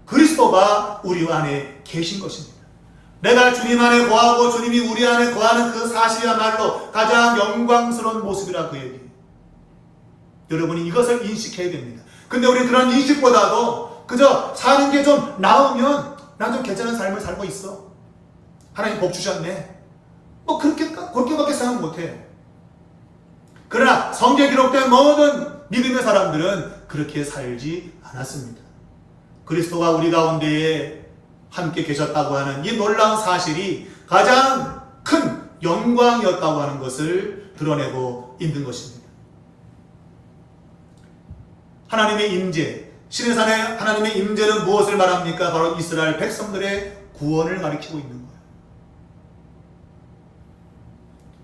그리스도가 우리 안에 계신 것입니다. 내가 주님 안에 거하고 주님이 우리 안에 거하는 그 사실이야말로 가장 영광스러운 모습이라 그 얘기예요. 여러분이 이것을 인식해야 됩니다. 근데 우리 그런 인식보다도 그저 사는 게 좀 나으면 난 좀 괜찮은 삶을 살고 있어. 하나님 복 주셨네. 뭐 그렇게밖에 생각 못해요. 그러나 성경에 기록된 모든 믿음의 사람들은 그렇게 살지 않았습니다. 그리스도가 우리 가운데에 함께 계셨다고 하는 이 놀라운 사실이 가장 큰 영광이었다고 하는 것을 드러내고 있는 것입니다. 하나님의 임재, 시내산의 하나님의 임재는 무엇을 말합니까? 바로 이스라엘 백성들의 구원을 가리키고 있는 거예요.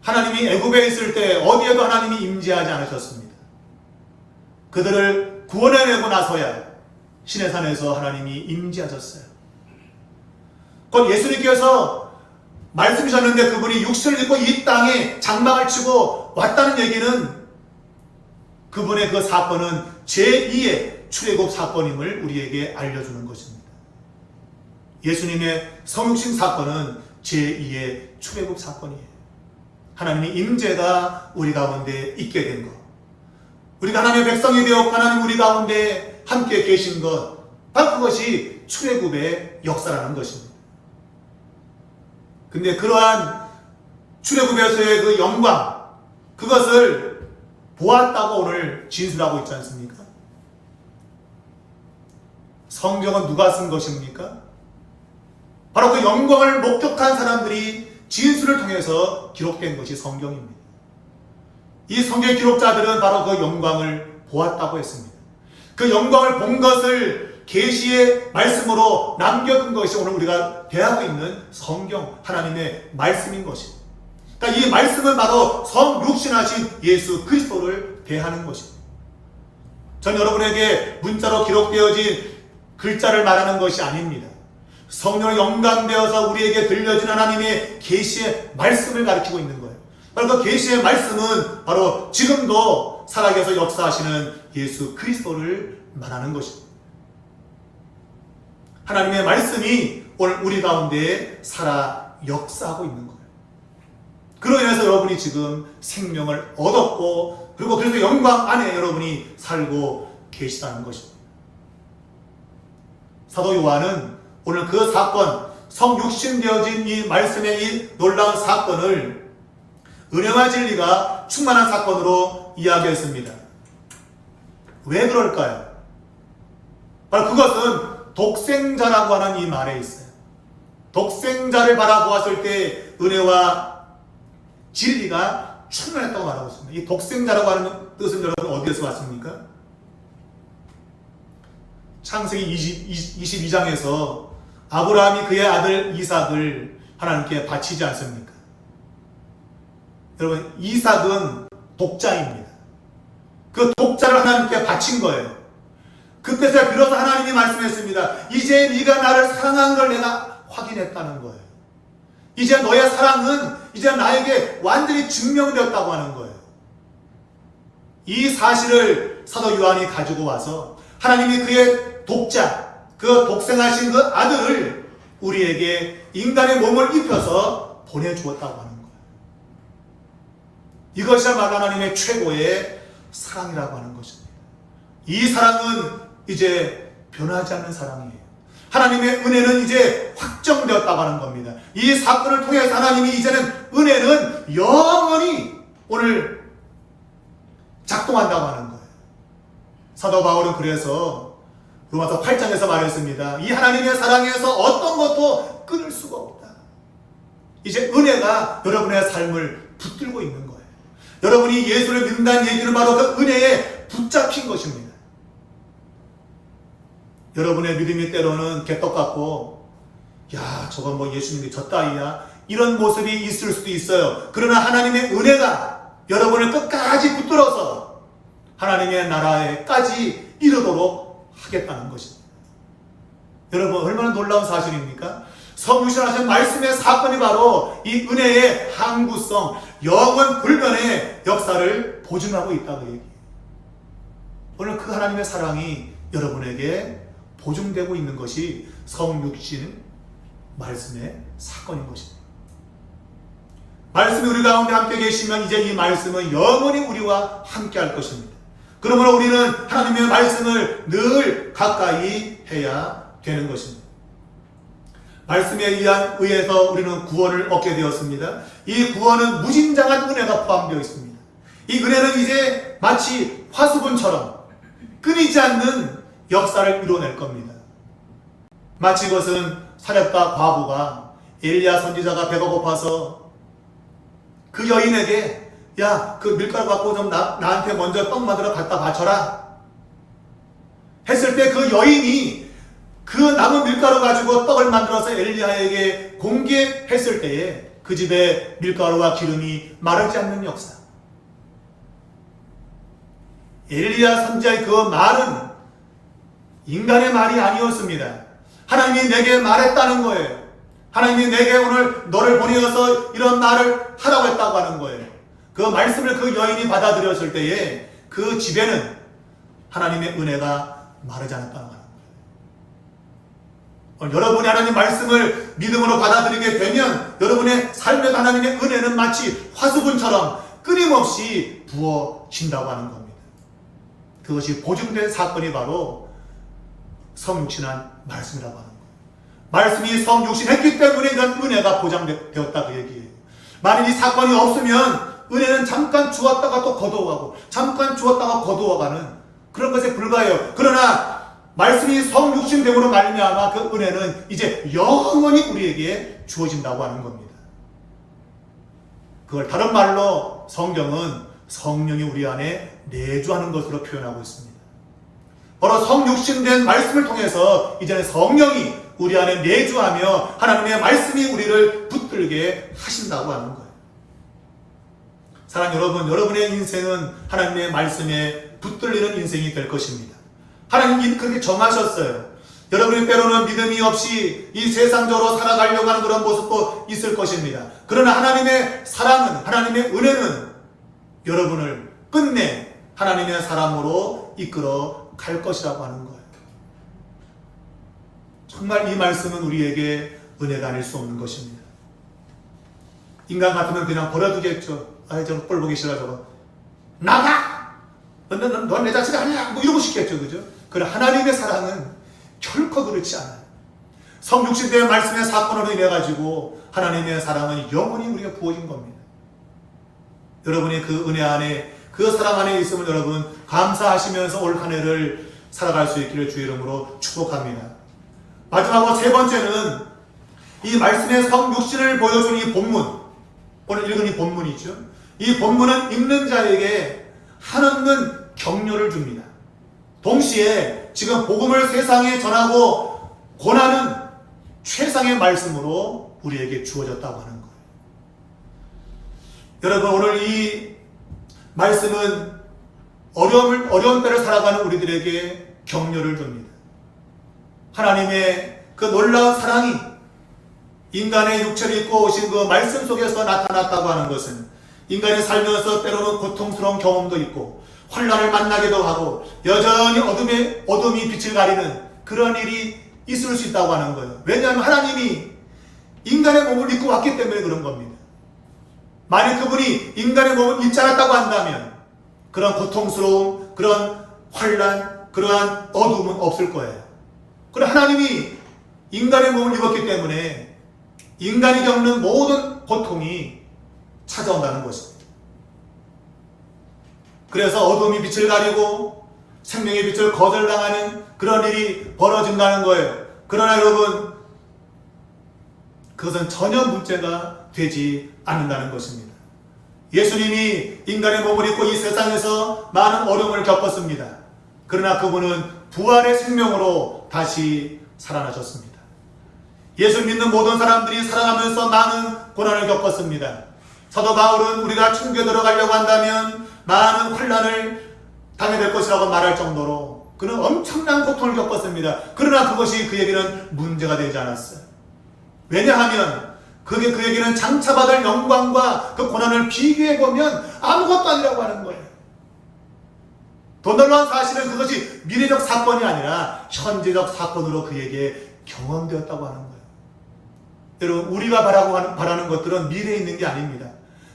하나님이 애굽에 있을 때 어디에도 하나님이 임재하지 않으셨습니다. 그들을 구원해내고 나서야 시내산에서 하나님이 임재하셨어요. 곧 예수님께서 말씀 주셨는데 그분이 육신을 입고 이 땅에 장막을 치고 왔다는 얘기는 그분의 그 사건은 제2의 출애굽 사건임을 우리에게 알려주는 것입니다. 예수님의 성육신 사건은 제2의 출애굽 사건이에요. 하나님의 임재가 우리 가운데 있게 된 것, 우리가 하나님의 백성이 되었고 하나님 우리 가운데 함께 계신 것, 바로 그것이 출애굽의 역사라는 것입니다. 근데 그러한 출애굽에서의 그 영광, 그것을 보았다고 오늘 진술하고 있지 않습니까? 성경은 누가 쓴 것입니까? 바로 그 영광을 목격한 사람들이 진술을 통해서 기록된 것이 성경입니다. 이 성경 기록자들은 바로 그 영광을 보았다고 했습니다. 그 영광을 본 것을 계시의 말씀으로 남겨둔 것이 오늘 우리가 대하고 있는 성경, 하나님의 말씀인 것입니다. 그러니까 이 말씀은 바로 성육신하신 예수 그리스도를 대하는 것입니다. 전 여러분에게 문자로 기록되어진 글자를 말하는 것이 아닙니다. 성령을 영감되어서 우리에게 들려진 하나님의 계시의 말씀을 가리키고 있는 거예요. 바로 그 계시의 말씀은 바로 지금도 살아계셔서 역사하시는 예수 그리스도를 말하는 것입니다. 하나님의 말씀이 오늘 우리 가운데 살아 역사하고 있는 거예요. 그로 인해서 여러분이 지금 생명을 얻었고, 그리고 그래서 영광 안에 여러분이 살고 계시다는 것입니다. 사도 요한은 오늘 그 사건, 성육신 되어진 이 말씀의 이 놀라운 사건을 은혜와 진리가 충만한 사건으로 이야기했습니다. 왜 그럴까요? 바로 그것은 독생자라고 하는 이 말에 있어요. 독생자를 바라보았을 때 은혜와 진리가 충만했다고 말하고 있습니다. 이 독생자라고 하는 뜻은 여러분 어디에서 왔습니까? 창세기 22장에서 아브라함이 그의 아들 이삭을 하나님께 바치지 않습니까? 여러분, 이삭은 독자입니다. 그 독자를 하나님께 바친 거예요. 그때서 비로소 하나님이 말씀했습니다. 이제 네가 나를 사랑한 걸 내가 확인했다는 거예요. 이제 너의 사랑은 이제 나에게 완전히 증명되었다고 하는 거예요. 이 사실을 사도 요한이 가지고 와서 하나님이 그의 독자, 그 독생하신 그 아들을 우리에게 인간의 몸을 입혀서 보내주었다고 하는 거예요. 이것이야말로 하나님의 최고의 사랑이라고 하는 것입니다. 이 사랑은 이제 변하지 않는 사랑이에요. 하나님의 은혜는 이제 확정되었다고 하는 겁니다. 이 사건을 통해서 하나님이 이제는 은혜는 영원히 오늘 작동한다고 하는 거예요. 사도 바울은 그래서 로마서 8장에서 말했습니다. 이 하나님의 사랑에서 어떤 것도 끊을 수가 없다. 이제 은혜가 여러분의 삶을 붙들고 있는 거예요. 여러분이 예수를 믿는다는 얘기는 바로 그 은혜에 붙잡힌 것입니다. 여러분의 믿음이 때로는 개떡 같고, 야, 저건 뭐 예수님이 저 따위야, 이런 모습이 있을 수도 있어요. 그러나 하나님의 은혜가 여러분을 끝까지 붙들어서 하나님의 나라에까지 이르도록 하겠다는 것입니다. 여러분, 얼마나 놀라운 사실입니까? 성육신하신 말씀의 사건이 바로 이 은혜의 항구성, 영원 불변의 역사를 보증하고 있다고 얘기해요. 오늘 그 하나님의 사랑이 여러분에게 보증되고 있는 것이 성육신 말씀의 사건인 것입니다. 말씀이 우리 가운데 함께 계시면 이제 이 말씀은 영원히 우리와 함께 할 것입니다. 그러므로 우리는 하나님의 말씀을 늘 가까이 해야 되는 것입니다. 말씀에 의해서 우리는 구원을 얻게 되었습니다. 이 구원은 무진장한 은혜가 포함되어 있습니다. 이 은혜는 이제 마치 화수분처럼 끊이지 않는 역사를 이뤄낼 겁니다. 마치 이것은 사렙과 과부가 엘리야 선지자가 배가 고파서 그 여인에게 야, 그 밀가루 갖고 좀 나한테 먼저 떡 만들어 갖다 바쳐라 했을 때 그 여인이 그 남은 밀가루 가지고 떡을 만들어서 엘리야에게 공개했을 때에 그 집에 밀가루와 기름이 마르지 않는 역사. 엘리야 선지자의 그 말은 인간의 말이 아니었습니다. 하나님이 내게 말했다는 거예요. 하나님이 내게 오늘 너를 보내어서 이런 말을 하라고 했다고 하는 거예요. 그 말씀을 그 여인이 받아들였을 때에 그 집에는 하나님의 은혜가 마르지 않았다고 하는 거예요. 여러분이 하나님 말씀을 믿음으로 받아들이게 되면 여러분의 삶에 하나님의 은혜는 마치 화수분처럼 끊임없이 부어진다고 하는 겁니다. 그것이 보증된 사건이 바로 성육신한 말씀이라고 하는 거예요. 말씀이 성육신했기 때문에 이런 은혜가 보장되었다 그 얘기예요. 만약 이 사건이 없으면 은혜는 잠깐 주었다가 또 거두어가고 잠깐 주었다가 거두어가는 그런 것에 불과해요. 그러나 말씀이 성육신됨으로 말미암아 그 은혜는 이제 영원히 우리에게 주어진다고 하는 겁니다. 그걸 다른 말로 성경은 성령이 우리 안에 내주하는 것으로 표현하고 있습니다. 바로 성육신된 말씀을 통해서 이제는 성령이 우리 안에 내주하며 하나님의 말씀이 우리를 붙들게 하신다고 하는 거예요. 사랑하는 여러분, 여러분의 인생은 하나님의 말씀에 붙들리는 인생이 될 것입니다. 하나님이 그렇게 정하셨어요. 여러분이 때로는 믿음이 없이 이 세상적으로 살아가려고 하는 그런 모습도 있을 것입니다. 그러나 하나님의 사랑은, 하나님의 은혜는 여러분을 끝내 하나님의 사람으로 이끌어 갈 것이라고 하는 거예요. 정말 이 말씀은 우리에게 은혜가 아닐 수 없는 것입니다. 인간 같으면 그냥 버려두겠죠. 아이, 저거 꼴 보기 싫어, 저거. 나가! 넌 내 자식 아니야! 뭐 이러고 싶겠죠, 그죠? 그러나 하나님의 사랑은 결코 그렇지 않아요. 성육신된 말씀의 사건으로 인해가지고 하나님의 사랑은 영원히 우리가 부어진 겁니다. 여러분이 그 은혜 안에, 그 사랑 안에 있음을 여러분 감사하시면서 올 한 해를 살아갈 수 있기를 주의 이름으로 축복합니다. 마지막으로 세 번째는 이 말씀의 성육신을 보여준 이 본문, 오늘 읽은 이 본문이죠. 이 본문은 읽는 자에게 한없는 격려를 줍니다. 동시에 지금 복음을 세상에 전하고 권하는 최상의 말씀으로 우리에게 주어졌다고 하는 거예요. 여러분, 오늘 이 말씀은 어려운 때를 살아가는 우리들에게 격려를 줍니다. 하나님의 그 놀라운 사랑이 인간의 육체를 입고 오신 그 말씀 속에서 나타났다고 하는 것은 인간이 살면서 때로는 고통스러운 경험도 있고 환난을 만나기도 하고 여전히 어둠이 빛을 가리는 그런 일이 있을 수 있다고 하는 거예요. 왜냐하면 하나님이 인간의 몸을 입고 왔기 때문에 그런 겁니다. 만약 그분이 인간의 몸을 입지 않았다고 한다면 그런 고통스러움, 그런 환난, 그러한 어둠은 없을 거예요. 그러나 하나님이 인간의 몸을 입었기 때문에 인간이 겪는 모든 고통이 찾아온다는 것입니다. 그래서 어둠이 빛을 가리고 생명의 빛을 거절당하는 그런 일이 벌어진다는 거예요. 그러나 여러분, 그것은 전혀 문제가 되지 않는다는 것입니다. 예수님이 인간의 몸을 입고 이 세상에서 많은 어려움을 겪었습니다. 그러나 그분은 부활의 생명으로 다시 살아나셨습니다. 예수 믿는 모든 사람들이 살아가면서 많은 고난을 겪었습니다. 사도 바울은 우리가 천국에 들어가려고 한다면 많은 환난을 당해야 될 것이라고 말할 정도로 그는 엄청난 고통을 겪었습니다. 그러나 그것이 그에게는 문제가 되지 않았어요. 왜냐하면 그에게는 장차 받을 영광과 그 고난을 비교해보면 아무것도 아니라고 하는 거예요. 더 놀라운 사실은 그것이 미래적 사건이 아니라 현재적 사건으로 그에게 경험되었다고 하는 거예요. 여러분, 우리가 바라는 것들은 미래에 있는 게 아닙니다.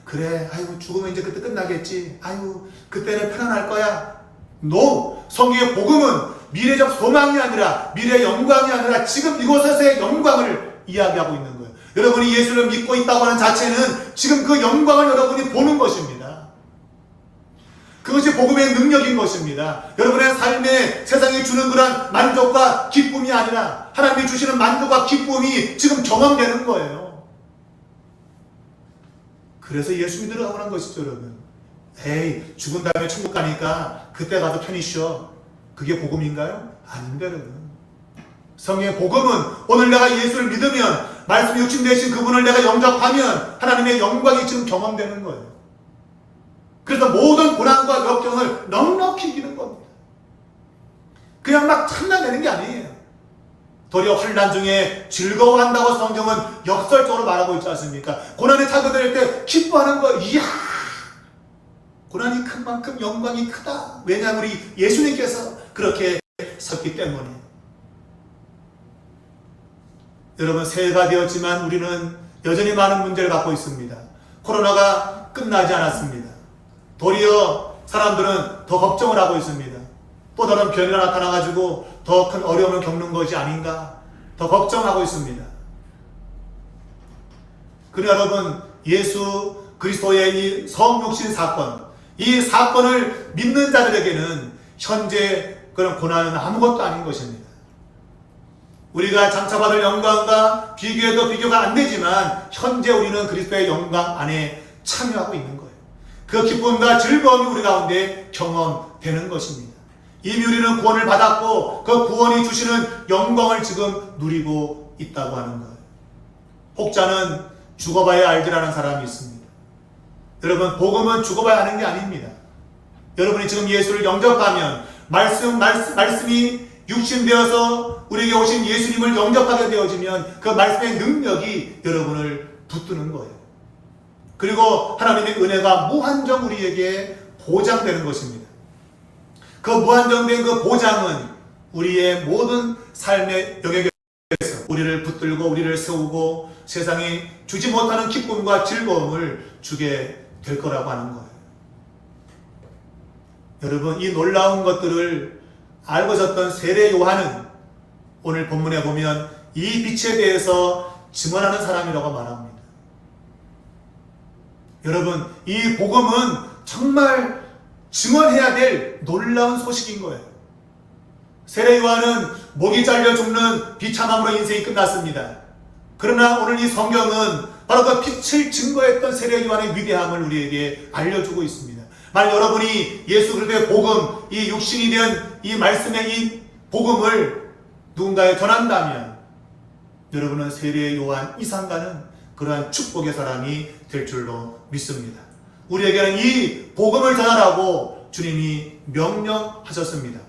그래, 아이고, 죽으면 이제 그때 끝나겠지. 아이고, 그때는 편안할 거야. No! 성경의 복음은 미래적 소망이 아니라 미래의 영광이 아니라 지금 이곳에서의 영광을 이야기하고 있는 거예요. 여러분이 예수를 믿고 있다고 하는 자체는 지금 그 영광을 여러분이 보는 것입니다. 그것이 복음의 능력인 것입니다. 여러분의 삶에 세상이 주는 그런 만족과 기쁨이 아니라 하나님이 주시는 만족과 기쁨이 지금 경험되는 거예요. 그래서 예수 믿으러 가는 것이죠, 여러분. 에이, 죽은 다음에 천국 가니까 그때 가서 편히 쉬어. 그게 복음인가요? 아닙니다, 여러분. 성경의 복음은 오늘 내가 예수를 믿으면 말씀이 육신 되신 그분을 내가 영접하면 하나님의 영광이 지금 경험되는 거예요. 그래서 모든 고난과 역경을 넉넉히 이기는 겁니다. 그냥 막 참나내는 게 아니에요. 도리어 환난 중에 즐거워한다고 성경은 역설적으로 말하고 있지 않습니까? 고난에 타격될 때 기뻐하는 거, 이야! 고난이 큰 만큼 영광이 크다. 왜냐하면 우리 예수님께서 그렇게 섰기 때문에. 여러분, 새해가 되었지만 우리는 여전히 많은 문제를 갖고 있습니다. 코로나가 끝나지 않았습니다. 도리어 사람들은 더 걱정을 하고 있습니다. 또 다른 변이가 나타나가지고 더 큰 어려움을 겪는 것이 아닌가 더 걱정하고 있습니다. 그러나 여러분, 예수 그리스도의 이 성육신 사건, 이 사건을 믿는 자들에게는 현재 그런 고난은 아무것도 아닌 것입니다. 우리가 장차받을 영광과 비교해도 비교가 안 되지만 현재 우리는 그리스도의 영광 안에 참여하고 있는 거예요. 그 기쁨과 즐거움이 우리 가운데 경험되는 것입니다. 이미 우리는 구원을 받았고 그 구원이 주시는 영광을 지금 누리고 있다고 하는 거예요. 혹자는 죽어봐야 알지라는 사람이 있습니다. 여러분, 복음은 죽어봐야 하는 게 아닙니다. 여러분이 지금 예수를 영접하면 말씀이 육신되어서 우리에게 오신 예수님을 영접하게 되어지면 그 말씀의 능력이 여러분을 붙드는 거예요. 그리고 하나님의 은혜가 무한정 우리에게 보장되는 것입니다. 그 무한정된 그 보장은 우리의 모든 삶의 영역에서 우리를 붙들고 우리를 세우고 세상이 주지 못하는 기쁨과 즐거움을 주게 될 거라고 하는 거예요. 여러분, 이 놀라운 것들을 알고 있었던 세례 요한은 오늘 본문에 보면 이 빛에 대해서 증언하는 사람이라고 말합니다. 여러분, 이 복음은 정말 증언해야 될 놀라운 소식인 거예요. 세례 요한은 목이 잘려 죽는 비참함으로 인생이 끝났습니다. 그러나 오늘 이 성경은 바로 그 빛을 증거했던 세례 요한의 위대함을 우리에게 알려주고 있습니다. 만약 여러분이 예수 그리스도의 복음, 이 육신이 된 이 말씀의 이 복음을 누군가에 전한다면 여러분은 세례 요한 이상가는 그러한 축복의 사람이 될 줄로 믿습니다. 우리에게는 이 복음을 전하라고 주님이 명령하셨습니다.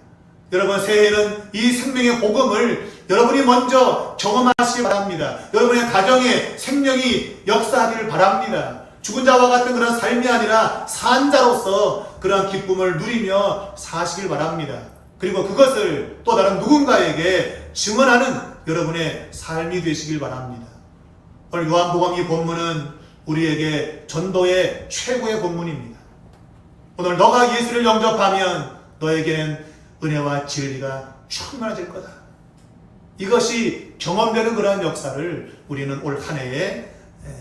여러분, 새해에는 이 생명의 복음을 여러분이 먼저 경험하시기 바랍니다. 여러분의 가정에 생명이 역사하기를 바랍니다. 죽은 자와 같은 그런 삶이 아니라 산 자로서 그런 기쁨을 누리며 사시길 바랍니다. 그리고 그것을 또 다른 누군가에게 증언하는 여러분의 삶이 되시길 바랍니다. 오늘 요한복음 이 본문은 우리에게 전도의 최고의 본문입니다. 오늘 너가 예수를 영접하면 너에게는 은혜와 진리가 충만해질 거다. 이것이 경험되는 그러한 역사를 우리는 올 한 해에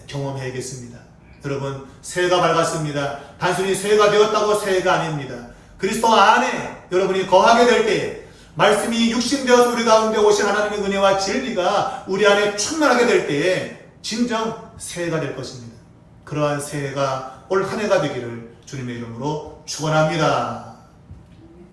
경험해야겠습니다. 여러분, 새해가 밝았습니다. 단순히 새해가 되었다고 새해가 아닙니다. 그리스도 안에 여러분이 거하게 될 때 말씀이 육신되어서 우리 가운데 오신 하나님의 은혜와 진리가 우리 안에 충만하게 될 때에 진정 새해가 될 것입니다. 그러한 새해가 올 한 해가 되기를 주님의 이름으로 축원합니다.